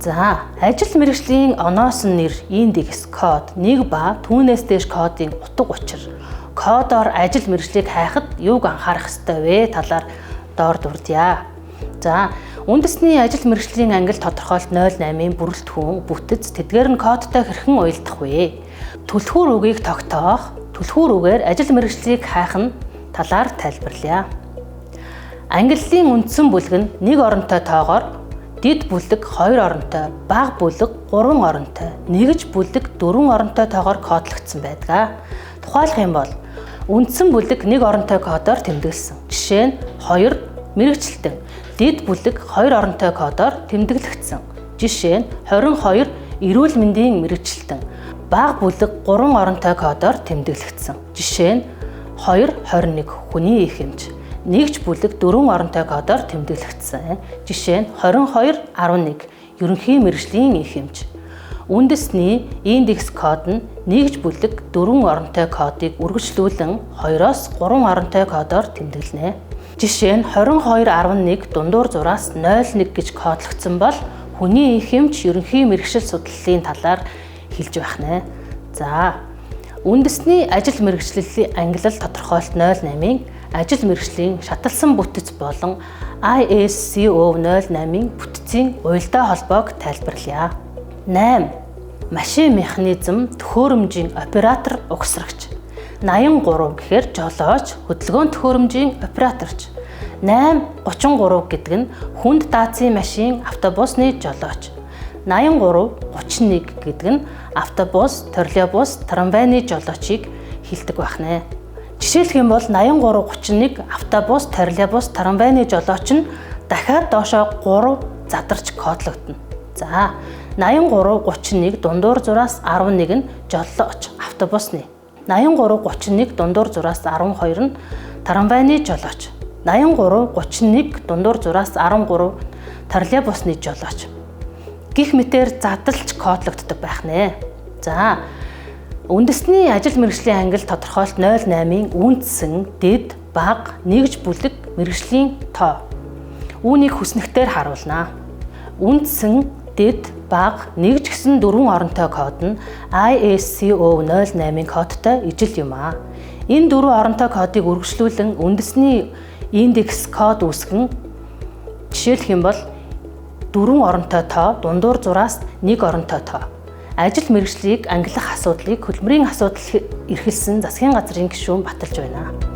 За, ажил мэргэжлийн оноосон нэр, индекс, код, нэг ба түүнээс дээш кодын утга учир. Кодоор ажил мэргэжлийг хайхад юуг анхаарах ёстой вэ талаар доор дурдъя. За, үндэсний ажил мэргэжлийн англи тодорхойлт 08-ийн бүрэлдэхүүн, бүтэц, тэдгээр нь кодтой хэрхэн уялдах вэ? Түлхүүр үгийг тогтоох, түлхүүр үгээр ажил мэргэжлийг хайх нь талаар тайлбарлая. Ангиллын үндсэн бүлэг нь нэг оронтой тоогоор дид бүлэг 2 оронтой, бага бүлэг 3 оронтой, нэгж бүлэг 4 оронтой тоогоор кодлогдсон байдаг. Тухайлах юм бол үндсэн бүлэг 1 оронтой кодоор тэмдэглэсэн. Жишээ нь 2 мэргэжилтэн, дид бүлэг 2 оронтой кодоор тэмдэглэгдсэн. Жишээ нь 22 эрүүл мэндийн мэргэжилтэн, бага бүлэг 3 оронтой кодоор тэмдэглэгдсэн. Жишээ нь 221 хүний их хэмж, нэгж бүлэг 4 оронтой кодоор тэмдэглэгдсэн. Жишээ нь 2211 ерөнхий мэргэжлийн их хэмж. Үндэсний индекс код нь нэгж бүлэг 4 оронтой кодыг үргэлжлүүлэн 2-3 оронтой кодоор тэмдэглэнэ. Жишээ нь 2211 дундуур зураас 01 гэж кодлогдсон бол хүний их хэмж ерөнхий мэргэжил судлалын талаар хэлж байх нэ. За, үндэсний ажил мэргэжлийн ангилал тодорхойлт 08-ийн ажил мэргэжлийн шаталсан бүтэц болон ISCO 08-ийн бүтцийн уялдаа холбоог тайлбарлая. 8. Машин механизм төхөөрөмжийн оператор угсрагч. 83 гэхээр жолооч, хөдөлгөөн төхөөрөмжийн операторч. 833 гэдэг нь хүнд даацын машин, автобусны жолооч. 8331 гэдэг нь автобус, троллейбус, трамвайны жолоочийг хэлдэг байх нэ. Жишээлх юм бол 8331 автобус, троллейбус, трамвайны жолооч нь дахиад доошоо 3 задарч кодлогдно. За, 8331 дундуур зураас 11 нь жолооч автобусны. 8331 дундуур зураас 12 нь трамвайны жолооч. 8331 дундуур зураас 13 троллейбусны жолооч. Гэх мэтээр задалж кодлогддог байх нэ. За, үндэсний ажил мэргэжлийн англи тодорхойлт 08-ийн үндсэн, дид, бага, нэгж бүлэг мэргэжлийн тоо. Үүнийг хүснэгтээр харуулнаа. Үндсэн, дид, бага, нэгж гэсэн 4 оронтой код нь ISCO 08-ийн кодтой ижил юм аа. Энэ 4 оронтой кодыг үргэлжлүүлэн үндэсний индекс код үүсгэн жишээлх юм бол 4 оронтой тоо, дундуур зураас 1 оронтой тоо. Ажил мэргэжлийг ангилах асуудлыг хөдөлмөрийн асуудал эрхэлсэн засгийн газрын гишүүн баталж байна.